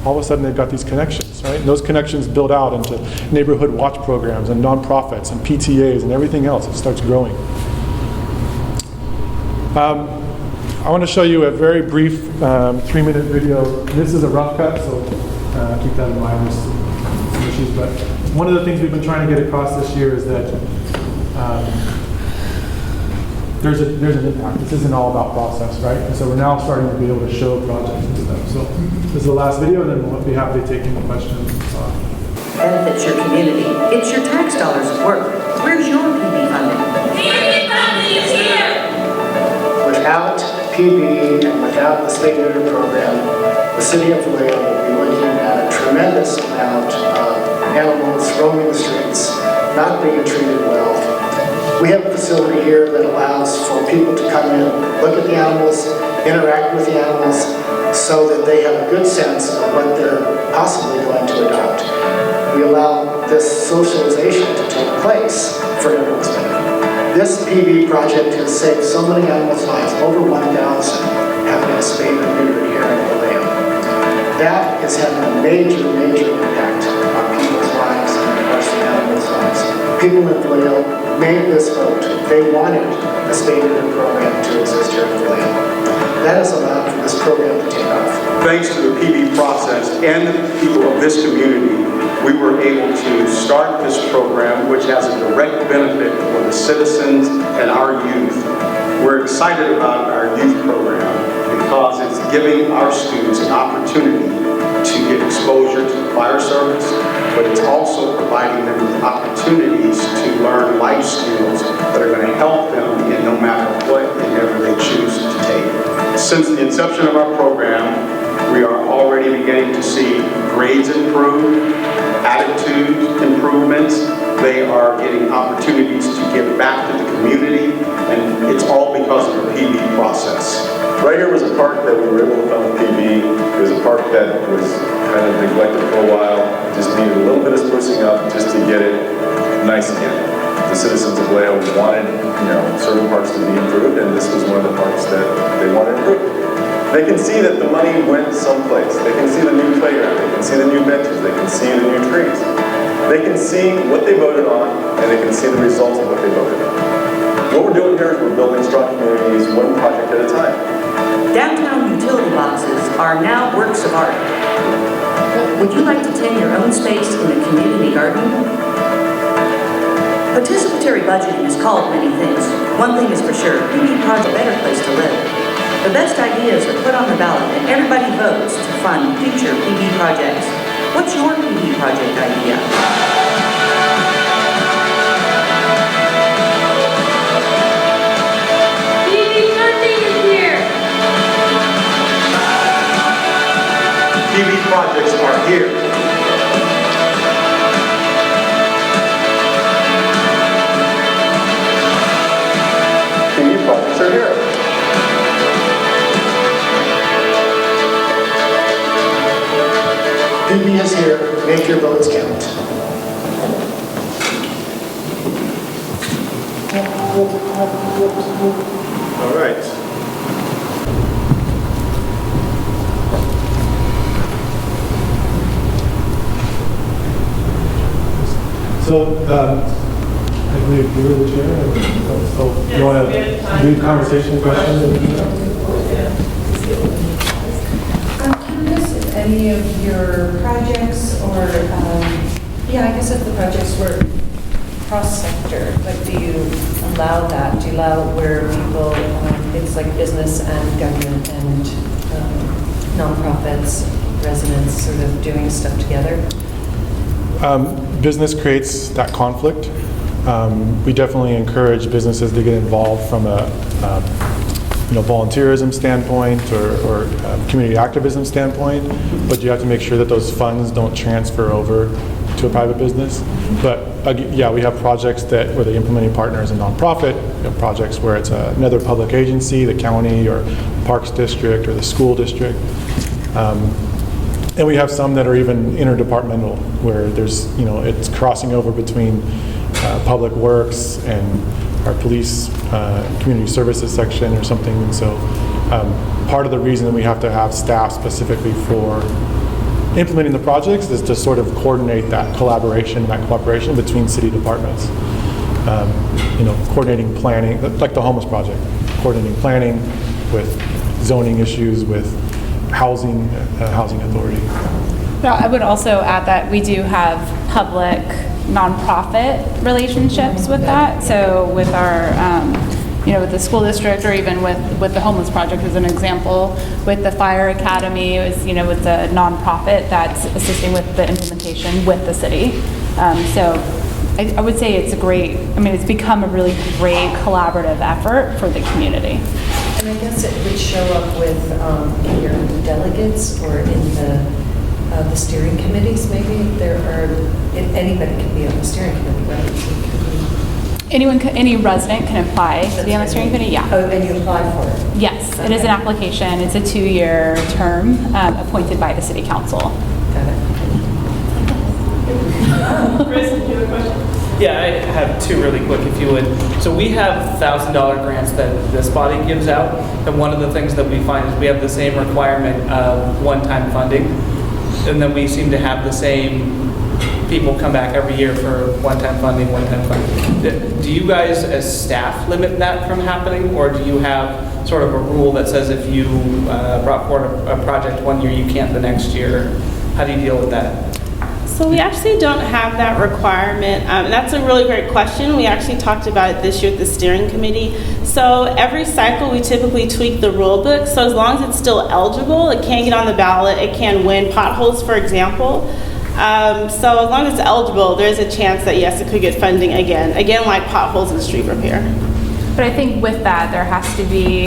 all of a sudden they've got these connections, right? And those connections build out into neighborhood watch programs and nonprofits and PTAs and everything else. It starts growing. I want to show you a very brief 3-minute video. This is a rough cut, so keep that in mind. There's some issues, but one of the things we've been trying to get across this year is that there's an impact. This isn't all about process, right? And so we're now starting to be able to show projects and stuff. So this is the last video, and then we'll be happy to take any questions. Benefits your community. It's your tax dollars at work. Where's your PB funding? PB funding is here! Without PB and without the state neuter program, the city of Vallejo will be looking at a tremendous amount of animals roaming the streets, not being treated well. We have a facility here that allows for people to come in, look at the animals, interact with the animals, so that they have a good sense of what they're possibly going to adopt. We allow this socialization to take place for everyone's benefit. This PB project has saved so many animals' lives, over 1,000 have been spayed and neutered here in Vallejo. That is having a major, major impact on people's lives and of course the animals' lives. People in Vallejo made this vote. They wanted a spayed and neuter program to exist here in Vallejo. That has allowed for this program to take off. Thanks to the PB process and the people of this community, we were able to start this program, which has a direct benefit for the citizens and our youth. We're excited about our youth program because it's giving our students an opportunity to get exposure to the fire service, but it's also providing them with opportunities to learn life skills that are going to help them in no matter what endeavor they choose to take. Since the inception of our program, we are already beginning to see grades improve, attitude improvements. They are getting opportunities to give back to the community, and it's all because of the PB process. Right here was a park that we were able to fund with PB. It was a park that was kind of neglected for a while. It just needed a little bit of sprucing up just to get it nice again. The citizens of Vallejo wanted, certain parks to be improved, and this was one of the parks that they wanted improved. They can see that the money went someplace. They can see the new playground. They can see the new benches. They can see the new trees. They can see what they voted on, and they can see the results of what they voted on. What we're doing here is we're building strong communities one project at a time. Downtown utility boxes are now works of art. Would you like to tend your own space in a community garden? Participatory budgeting is called many things. One thing is for sure, PB Project a better place to live. The best ideas are put on the ballot and everybody votes to fund future PB projects. What's your PB project idea? PB projects are here. PB projects are here. PB is here. Make your votes count. All right. So, I believe you're the chair, so you want to lead conversation questions? I'm curious if any of your projects or, I guess if the projects were cross-sector, like do you allow that? Do you allow where people, it's like business and government and nonprofits, residents sort of doing stuff together? Business creates that conflict. We definitely encourage businesses to get involved from a volunteerism standpoint or community activism standpoint, but you have to make sure that those funds don't transfer over to a private business. But we have projects where the implementing partner is a nonprofit. We have projects where it's another public agency, the county or Parks District or the school district. And we have some that are even interdepartmental, where there's, it's crossing over between public works and our police community services section or something. And so part of the reason that we have to have staff specifically for implementing the projects is to sort of coordinate that collaboration, that cooperation between city departments. Coordinating planning, like the homeless project, coordinating planning with zoning issues, with housing authority. So I would also add that we do have public nonprofit relationships with that. So with our, with the school district, or even with the homeless project as an example, with the fire academy, it's a nonprofit that's assisting with the implementation with the city. So I would say it's it's become a really great collaborative effort for the community. And I guess it would show up with in your delegates or in the steering committees. Maybe anybody can be on the steering committee, right? Any resident can apply to be on the steering committee. Yeah. Oh, and you apply for it. Yes, okay. It is an application. It's a 2-year term appointed by the city council. Got it. Chris, do you have a question? Yeah, I have two really quick, if you would. So we have $1,000 grants that this body gives out, and one of the things that we find is we have the same requirement of one-time funding, and then we seem to have the same people come back every year for one-time funding. Do you guys as staff limit that from happening, or do you have sort of a rule that says if you brought forward a project one year, you can't the next year? How do you deal with that? So we actually don't have that requirement. That's a really great question. We actually talked about it this year at the steering committee. So every cycle we typically tweak the rule book. So as long as it's still eligible, it can get on the ballot, it can win potholes, for example. So as long as it's eligible, there's a chance that yes, it could get funding again like potholes and street repair. But I think with that, there has to be,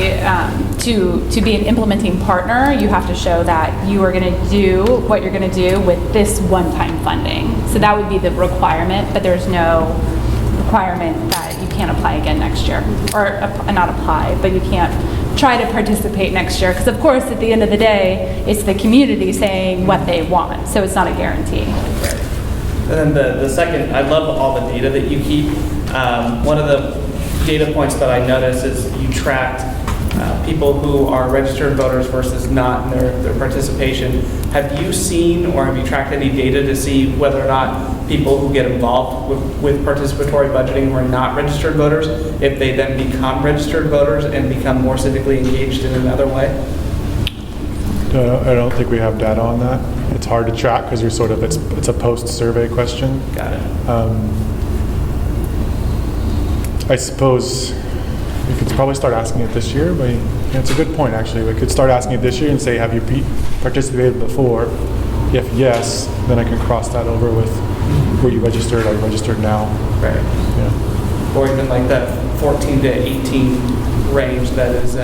to be an implementing partner, you have to show that you are going to do what you're going to do with this one-time funding. So that would be the requirement, but there's no requirement that you can't apply again next year. Or not apply, but you can't try to participate next year. Because of course, at the end of the day, it's the community saying what they want. So it's not a guarantee. And then the second, I love all the data that you keep. One of the data points that I noticed is you tracked people who are registered voters versus not in their participation. Have you seen or have you tracked any data to see whether or not people who get involved with participatory budgeting who are not registered voters, if they then become registered voters and become more civically engaged in another way? I don't think we have data on that. It's hard to track because it's a post-survey question. Got it. I suppose we could probably start asking it this year, but it's a good point actually. We could start asking it this year and say, have you participated before? If yes, then I can cross that over with, were you registered, are you registered now? Right. Yeah. Or even like that 14 to 18 range that is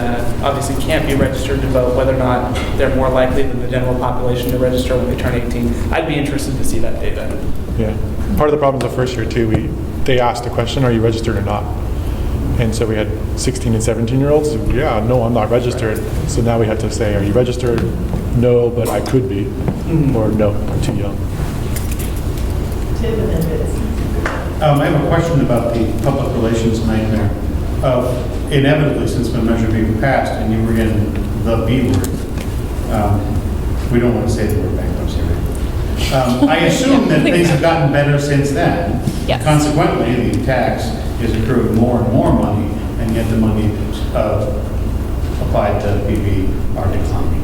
obviously can't be registered to vote, whether or not they're more likely than the general population to register when they turn 18. I'd be interested to see that data. Yeah. Part of the problem the first year too, they asked the question, are you registered or not? And so we had 16 and 17-year-olds. Yeah, no, I'm not registered. Right. So now we have to say, are you registered? No, but I could be. Or no, I'm too young. I have a question about the public relations nightmare. Inevitably, since the measure being passed and you were in the B word, we don't want to say the word bankruptcy, right? I assume that things have gotten better since then. Yes. Consequently, the tax is accruing more and more money, and yet the money applied to PB are declining.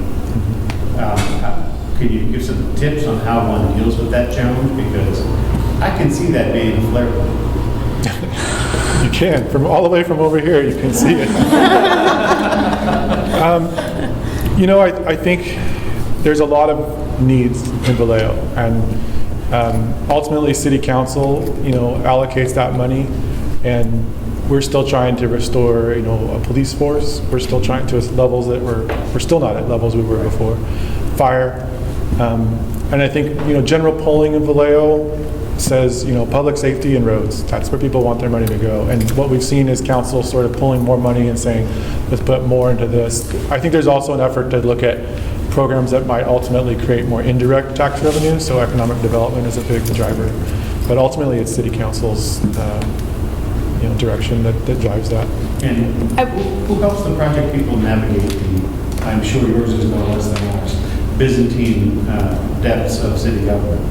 Can you give some tips on how one deals with that challenge? Because I can see that being a flare point. You can. From all the way from over here, you can see it. I think there's a lot of needs in Vallejo, and ultimately City Council, allocates that money, and we're still trying to restore, a police force. We're still trying to levels that we're still not at levels we were before. Fire, and I think general polling in Vallejo says public safety and roads. That's where people want their money to go. And what we've seen is council sort of pulling more money and saying, let's put more into this. I think there's also an effort to look at programs that might ultimately create more indirect tax revenue. So economic development is a big driver, but ultimately it's City Council's direction that drives that. And who helps the project people navigate the, I'm sure yours is no less than ours, Byzantine depths of city government?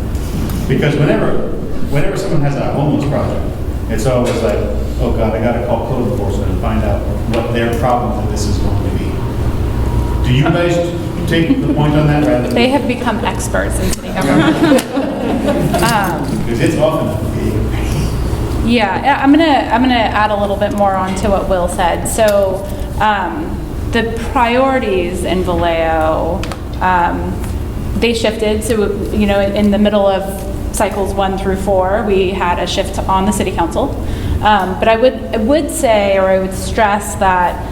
Because whenever someone has a homeless project, it's always like, oh God, I got to call code enforcement and find out what their problem with this is going to be. Do you guys take the point on that rather than... They have become experts in city government. Because it's often a big pain. Yeah, I'm gonna add a little bit more onto what Will said. So the priorities in Vallejo, they shifted. So in the middle of cycles 1 through 4, we had a shift on the City Council. But I would say, or I would stress that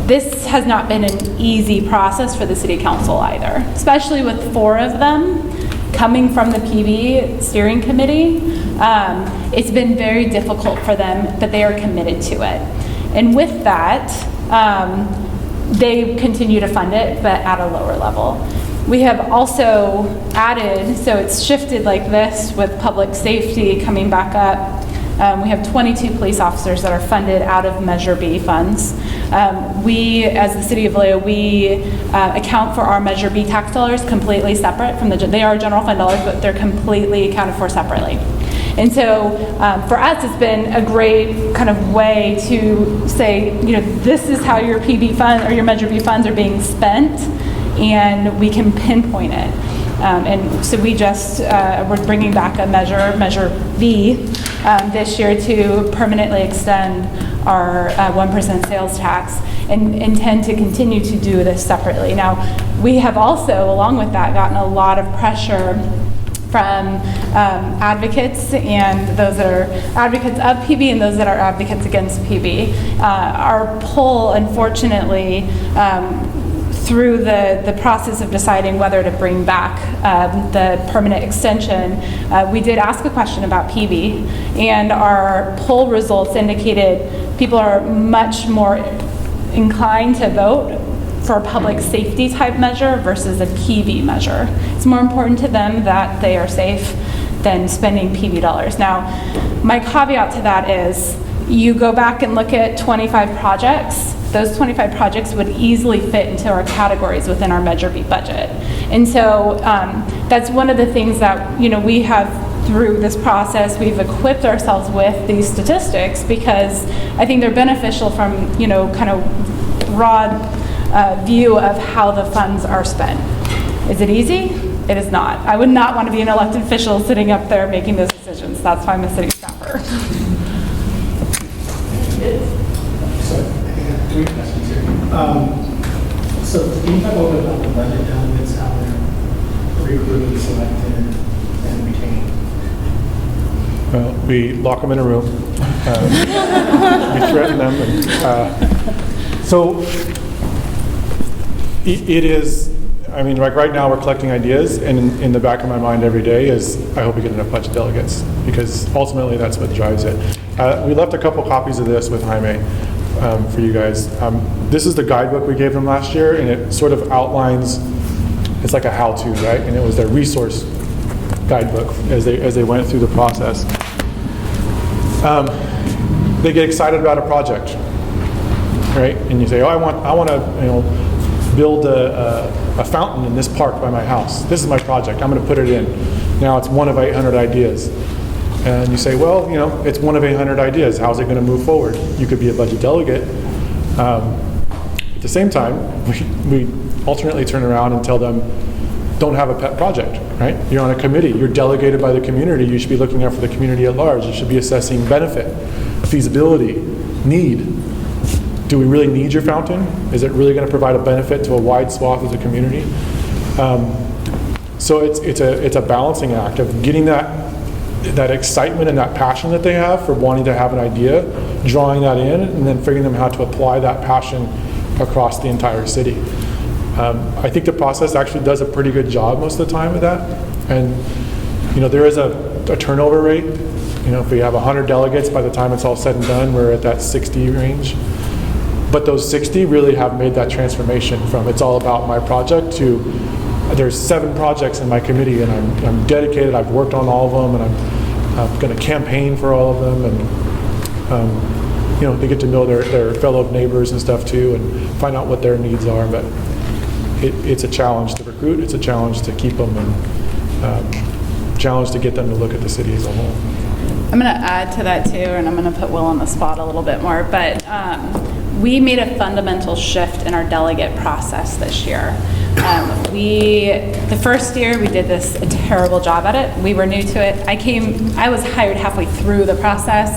this has not been an easy process for the City Council either, especially with 4 of them coming from the PB steering committee. It's been very difficult for them, but they are committed to it. And with that, they continue to fund it, but at a lower level. We have also added, so it's shifted like this with public safety coming back up. We have 22 police officers that are funded out of Measure B funds. We, as the City of Vallejo, we account for our Measure B tax dollars completely separate from they are general fund dollars, but they're completely accounted for separately. And so for us, it's been a great kind of way to say, this is how your PB fund or your Measure B funds are being spent, and we can pinpoint it. And so we just, we're bringing back a Measure B this year to permanently extend our 1% sales tax and intend to continue to do this separately. Now, we have also, along with that, gotten a lot of pressure from advocates and those that are advocates of PB and those that are advocates against PB. Our poll, unfortunately, through the process of deciding whether to bring back the permanent extension, we did ask a question about PB, and our poll results indicated people are much more inclined to vote for a public safety type measure versus a PB measure. It's more important to them that they are safe than spending PB dollars. Now, my caveat to that is you go back and look at 25 projects, those 25 projects would easily fit into our categories within our Measure B budget. And so that's one of the things that, we have through this process, we've equipped ourselves with these statistics because I think they're beneficial from, kind of broad view of how the funds are spent. Is it easy? It is not. I would not want to be an elected official sitting up there making those decisions. That's why I'm a city staffer. So I think I have 3 questions here. So can you talk a little bit about the budget delegates, how they're recruited, selected, and retained? Well, we lock them in a room. We threaten them. And, so it is, like right now we're collecting ideas, and in the back of my mind every day is, I hope we get enough budget delegates, because ultimately that's what drives it. We left a couple copies of this with Jaime for you guys. This is the guidebook we gave them last year, and it sort of outlines, it's like a how-to, right? And it was their resource guidebook as they went through the process. They get excited about a project, right? And you say, oh, I want to build a fountain in this park by my house. This is my project. I'm going to put it in. Now it's one of 800 ideas. And you say, well, it's one of 800 ideas. How's it going to move forward? You could be a budget delegate. At the same time, we alternately turn around and tell them, don't have a pet project, right? You're on a committee. You're delegated by the community. You should be looking out for the community at large. You should be assessing benefit, feasibility, need. Do we really need your fountain? Is it really going to provide a benefit to a wide swath of the community? So it's a balancing act of getting that excitement and that passion that they have for wanting to have an idea, drawing that in, and then figuring out how to apply that passion across the entire city. I think the process actually does a pretty good job most of the time with that. And there is a turnover rate. If we have 100 delegates, by the time it's all said and done, we're at that 60 range. But those 60 really have made that transformation from it's all about my project to there's 7 projects in my committee, and I'm dedicated. I've worked on all of them, and I'm going to campaign for all of them. And they get to know their fellow neighbors and stuff too, and find out what their needs are. But it's a challenge to recruit. It's a challenge to keep them, and challenge to get them to look at the city as a whole. I'm going to add to that too, and I'm going to put Will on the spot a little bit more. But we made a fundamental shift in our delegate process this year. The first year we did a terrible job at it. We were new to it. I was hired halfway through the process,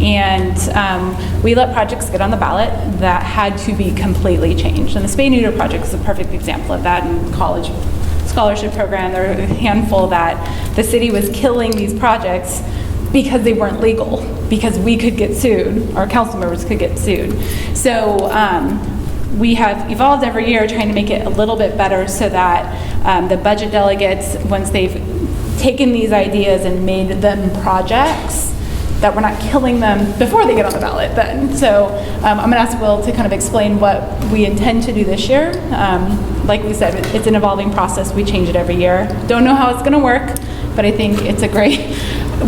and we let projects get on the ballot that had to be completely changed. And the Spay Neuter project is a perfect example of that. In college scholarship program, there were a handful that the city was killing these projects because they weren't legal, because we could get sued, our council members could get sued. So we have evolved every year trying to make it a little bit better so that the budget delegates, once they've taken these ideas and made them projects, that we're not killing them before they get on the ballot then. So I'm going to ask Will to kind of explain what we intend to do this year. Like we said, it's an evolving process. We change it every year. Don't know how it's going to work, but I think it's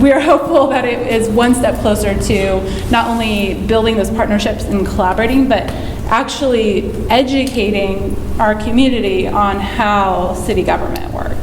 we are hopeful that it is one step closer to not only building those partnerships and collaborating, but actually educating our community on how city government works.